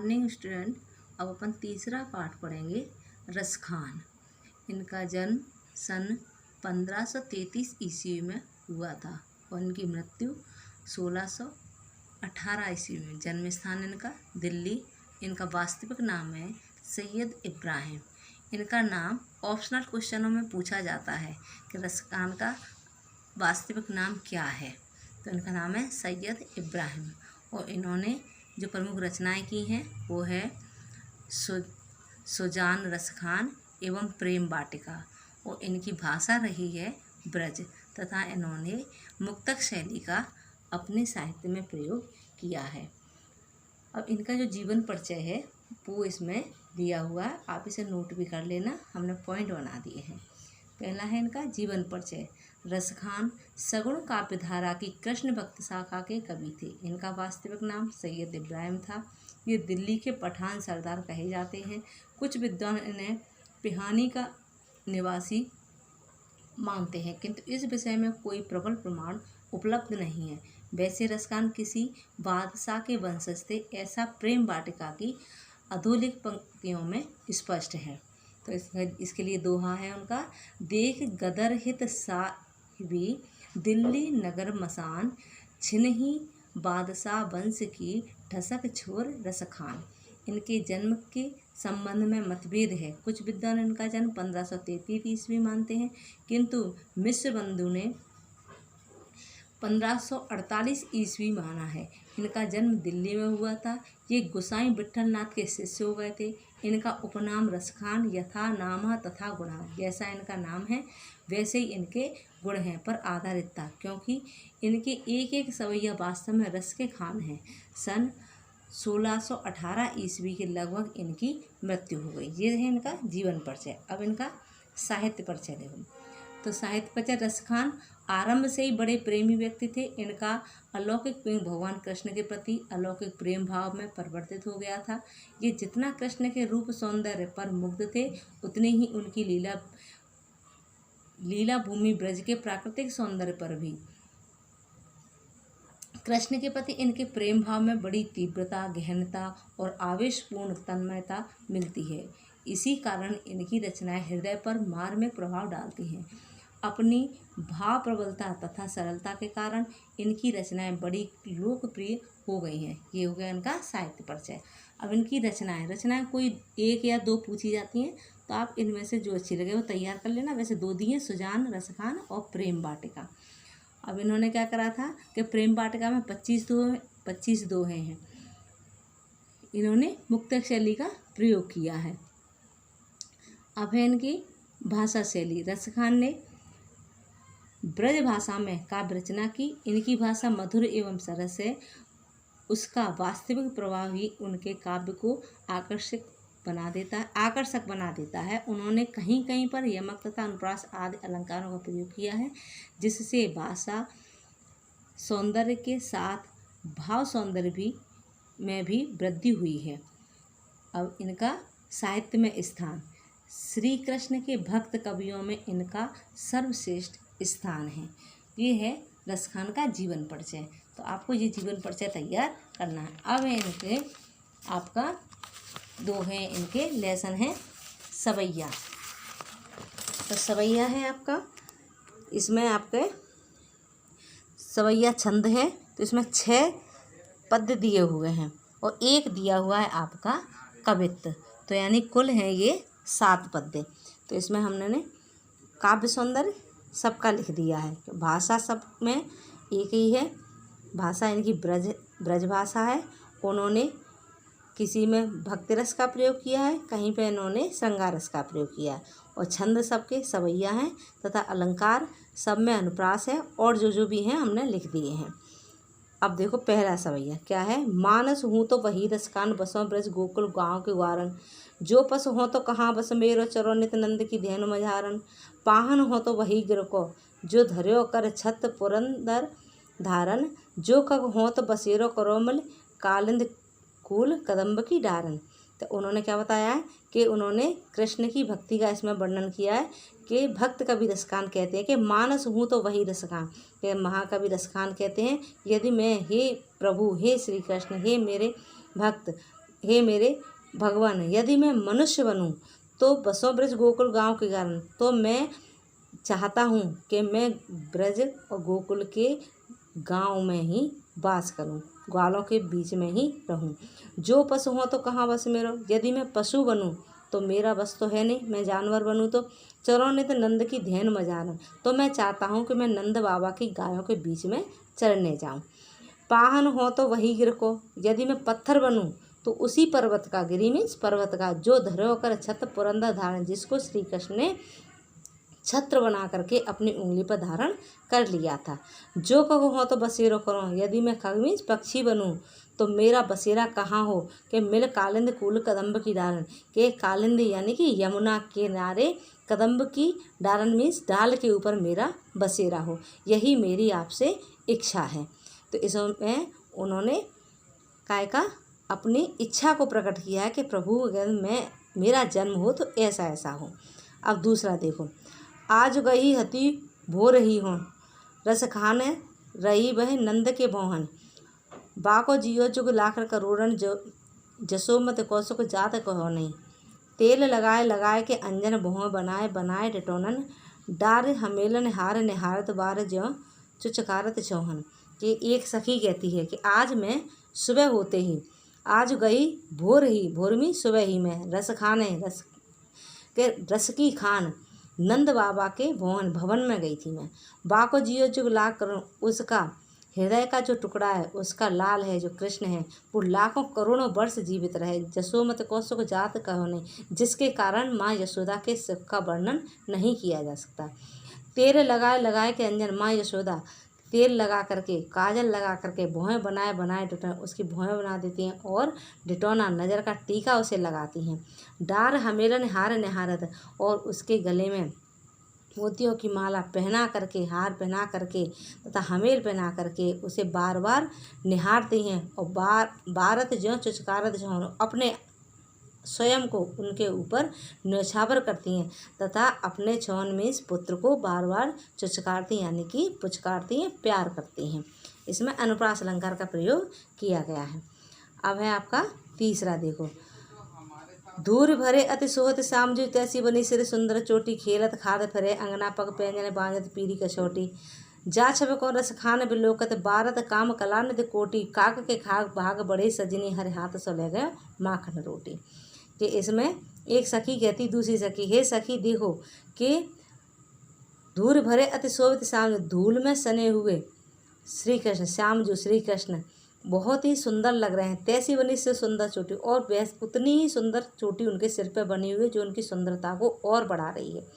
Morning student. अब अपन तीसरा पाठ पढ़ेंगे रसखान। इनका जन्म सन 1533 ईस्वी में हुआ था और इनकी मृत्यु 1618 ईस्वी में। जन्म स्थान इनका दिल्ली। इनका वास्तविक नाम है सैयद इब्राहिम। इनका नाम ऑप्शनल क्वेश्चनों में पूछा जाता है कि रसखान का वास्तविक नाम क्या है, तो इनका नाम है सैयद इब्राहिम। और इन्होंने जो प्रमुख रचनाएं की हैं वो है सुजान रसखान एवं प्रेम वाटिका। और इनकी भाषा रही है ब्रज तथा इन्होंने मुक्तक शैली का अपने साहित्य में प्रयोग किया है। अब इनका जो जीवन परिचय है वो इसमें दिया हुआ है, आप इसे नोट भी कर लेना, हमने पॉइंट बना दिए हैं। पहला है इनका जीवन परिचय। रसखान सगुण काव्यधारा की कृष्ण भक्त शाखा के कवि थे। इनका वास्तविक नाम सैयद इब्राहिम था। ये दिल्ली के पठान सरदार कहे जाते हैं। कुछ विद्वान इन्हें पिहानी का निवासी मानते हैं, किंतु इस विषय में कोई प्रबल प्रमाण उपलब्ध नहीं है। वैसे रसखान किसी बादशाह के वंशज थे, ऐसा प्रेम वाटिका की अधोलिख पंक्तियों में स्पष्ट है। तो इसके लिए दोहा है उनका। देख गदर हित साहिबी दिल्ली नगर मसान, छिनही बादशाह वंश की ठसक छोर रसखान। इनके जन्म के संबंध में मतभेद है। कुछ विद्वान इनका जन्म 1533 ईस्वी मानते हैं, किंतु मिश्र बंधु ने 1548 ईस्वी माना है। इनका जन्म दिल्ली में हुआ था। ये गोसाई विट्ठलनाथ के शिष्य हो गए थे। इनका उपनाम रसखान यथा नाम तथा गुणा, जैसा इनका नाम है वैसे ही इनके गुण हैं पर आधारित था, क्योंकि इनके एक एक सवैया वास्तव में रस के खान हैं। सन 1618 ईस्वी के लगभग इनकी मृत्यु हो गई। ये है इनका जीवन परिचय। अब इनका साहित्य परिचय देखो। तो साहित्य परिचय। रसखान आरंभ से ही बड़े प्रेमी व्यक्ति थे। इनका अलौकिक प्रेम भगवान कृष्ण के प्रति अलौकिक प्रेम भाव में परिवर्तित हो गया था। ये जितना कृष्ण के रूप सौंदर्य पर मुग्ध थे, उतने ही उनकी लीला भूमि ब्रज के प्राकृतिक सौंदर्य पर भी। कृष्ण के प्रति इनके प्रेम भाव में बड़ी तीव्रता, गहनता और आवेशपूर्ण तन्मयता मिलती है। इसी कारण इनकी रचनाएं हृदय पर मार्मिक प्रभाव डालती हैं। अपनी भाव प्रबलता तथा सरलता के कारण इनकी रचनाएं बड़ी लोकप्रिय हो गई हैं। ये हो गया इनका साहित्य परिचय। अब इनकी रचनाएं कोई एक या दो पूछी जाती हैं, तो आप इनमें से जो अच्छी लगे वो तैयार कर लेना। वैसे दो दिए, सुजान रसखान और प्रेम वाटिका। अब इन्होंने क्या करा था कि प्रेम वाटिका में 25 दोहे हैं। इन्होंने मुक्तक शैली का प्रयोग किया है। अब है इनकी भाषा शैली। रसखान ने ब्रज भाषा में काव्य रचना की। इनकी भाषा मधुर एवं सरस है। उसका वास्तविक प्रभाव ही उनके काव्य को आकर्षक बना देता है। उन्होंने कहीं कहीं पर यमक तथा अनुप्रास आदि अलंकारों का प्रयोग किया है, जिससे भाषा सौंदर्य के साथ भाव सौंदर्य में भी वृद्धि हुई है। अब इनका साहित्य में स्थान। श्री कृष्ण के भक्त कवियों में इनका सर्वश्रेष्ठ स्थान है। ये है रसखान का जीवन परिचय। तो आपको ये जीवन परिचय तैयार करना है। अब है इनके आपका दो हैं इनके लेसन हैं सवैया। तो सवैया है आपका, इसमें आपके सवैया छंद है। तो इसमें 6 पद्य दिए हुए हैं और एक दिया हुआ है आपका कवित्व। तो यानी कुल हैं ये 7 पद्य। तो इसमें हमने काव्य सौंदर्य सबका लिख दिया है। भाषा सब में एक ही है। भाषा इनकी ब्रज भाषा है। उन्होंने किसी में भक्ति रस का प्रयोग किया है, कहीं पे इन्होंने श्रृंगार रस का प्रयोग किया है। और छंद सबके सवैया हैं तथा अलंकार सब में अनुप्रास है। और जो भी हैं हमने लिख दिए हैं। अब देखो पहला सवैया क्या है। मानस हूँ तो वही रसखान, बसों ब्रज गोकुल गाँव के वारन। जो पस हो तो कहाँ बस मेरो, चरो नित नंद की धेनु मझारन। पाहन हो तो वही गिर को, जो धर्यो कर छत पुरंदर धारन। जो कग हो तो बसेरो करोमल, कालिंद कूल कदम्ब की डारन। तो उन्होंने क्या बताया है कि उन्होंने कृष्ण की भक्ति का इसमें वर्णन किया है कि भक्त कवि रसखान कहते हैं कि मानस हूँ तो वही रसखान, कि महाकवि रसखान कहते हैं यदि मैं हे प्रभु, हे श्री कृष्ण, हे मेरे भक्त, हे मेरे भगवान, यदि मैं मनुष्य बनूं तो बसों ब्रज गोकुल गांव के कारण, तो मैं चाहता हूँ कि मैं ब्रज और गोकुल के गांव में ही वास करूँ, ग्वालों के बीच में ही रहूँ। जो पशु हो तो कहाँ बस मेरो, यदि मैं पशु बनूँ तो मेरा बस तो है नहीं, मैं जानवर बनूँ तो चरो नित नंद की ध्यान मजान, तो मैं चाहता हूँ कि मैं नंद बाबा की गायों के बीच में चरने जाऊँ। पाहन हो तो वही गिर को, यदि मैं पत्थर बनूँ तो उसी पर्वत का, गिरी मीन्स पर्वत का, जो धरो कर छत्र पुरंदर धारण, जिसको श्री कृष्ण ने छत्र बना करके अपनी उंगली पर धारण कर लिया था। जो कहो हो तो बसेरो करो, यदि मैं खग मीन्स पक्षी बनूं तो मेरा बसेरा कहाँ हो, कि मिल कालिंद कूल कदम्ब की डालन, के कालिंद यानी कि यमुना के किनारे कदम्ब की डालन मीन्स डाल के ऊपर मेरा बसेरा हो, यही मेरी आपसे इच्छा है। तो इसमें उन्होंने काय का अपनी इच्छा को प्रकट किया है कि प्रभु अगर मैं मेरा जन्म हो तो ऐसा ऐसा हो। अब दूसरा देखो, आज गई हती भो रही हों, रस खाने रही वह नंद के भोहन, बाको जियो जुग लाखर करोड़न जो जसोमत कौशक जात कहो नहीं, तेल लगाए लगाए के अंजन भोह बनाए बनाए डिटोनन, डार हमेलन हार निहारत बार ज्यों चुचकारत चौहन। कि एक सखी कहती है कि आज मैं सुबह होते ही, आज गई भोर ही, भोर में सुबह ही में, रस खाने रस की खान नंद बाबा के भवन में गई थी मैं। बाको जियो जुग लाख करोड़, उसका हृदय का जो टुकड़ा है, उसका लाल है जो कृष्ण है, वो लाखों करोड़ों वर्ष जीवित रहे, जसोमत कौशक जात कहो नहीं, जिसके कारण माँ यशोदा के सुख का वर्णन नहीं किया जा सकता। तेल लगाए लगाए के अंजन, माँ यशोदा तेल लगा करके, काजल लगा करके, भौहें बनाए बनाए डिटोना, उसकी भौहें बना देती हैं और डिटोना नज़र का टीका उसे लगाती हैं। डार हमेलन हार निहारत, और उसके गले में मोतियों की माला पहना करके, हार पहना करके तथा हमेल पहना करके उसे बार बार निहारती हैं, और भारत ज्यों चुचकारत ज्यों, अपने स्वयं को उनके ऊपर न्यौछावर करती हैं तथा अपने छौन में इस पुत्र को बार बार चुचकारती यानी कि पुचकारती हैं, प्यार करती हैं। इसमें अनुप्रास अलंकार का प्रयोग किया गया है। अब है आपका तीसरा, देखो, धूर भरे अति सोहत श्याम जी तैसी बनी सिर सुंदर चोटी, खेलत खाद फरे अंगना पग पैंजन बांधत पीरी कसौटी, जा छब को रस खान बिलोकत बारत काम कला निध कोटि, काक के खाक भाग बड़े सजनी हरे हाथ सो ले गए माखन रोटी। कि इसमें एक सखी कहती दूसरी सखी, हे सखी देखो कि धूल भरे अति शोभित श्याम, धूल में सने हुए श्री कृष्ण, श्याम जो श्री कृष्ण बहुत ही सुंदर लग रहे हैं, तैसी बनी से सुंदर चोटी, और उतनी ही सुंदर चोटी उनके सिर पे बनी हुई है जो उनकी सुंदरता को और बढ़ा रही है।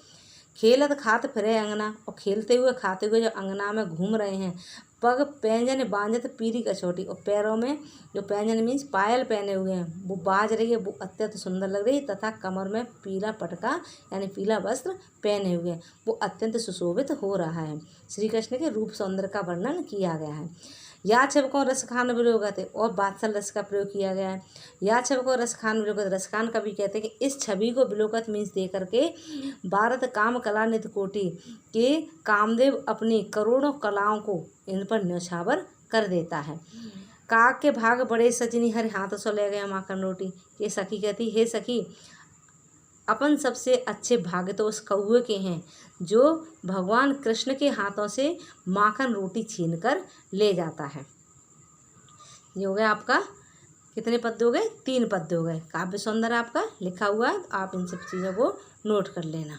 खेलत खात फिरे अंगना, और खेलते हुए खाते हुए जो अंगना में घूम रहे हैं, पग पैंजन बांधत पीरी कसौटी, और पैरों में जो पैंजन मीन्स पायल पहने हुए हैं वो बाज रही है, वो अत्यंत सुंदर लग रही है, तथा कमर में पीला पटका यानी पीला वस्त्र पहने हुए हैं, वो अत्यंत सुशोभित हो रहा है। श्री कृष्ण के रूप सौंदर्य का वर्णन किया गया है। या छबको रस खान विलोकत, और बात्सल रस का प्रयोग किया गया है। या छबको रस खान विलोकत, रसखान कवि कहते हैं कि इस छवि को विलोकत मीन्स दे करके भारत काम कला निध कोटि के कामदेव अपनी करोड़ों कलाओं को इन पर न्यौछावर कर देता है। काक के भाग बड़े सजनी हर हाथ सो ले गए माखन रोटी। ये सखी कहती, हे सखी अपन सबसे अच्छे भाग्य तो उस कौवे के हैं जो भगवान कृष्ण के हाथों से माखन रोटी छीन कर ले जाता है। ये हो गया आपका, कितने पद्य हो गए? 3 पद्य हो गए। काव्य सौंदर्य आपका लिखा हुआ है, आप इन सब चीज़ों को नोट कर लेना।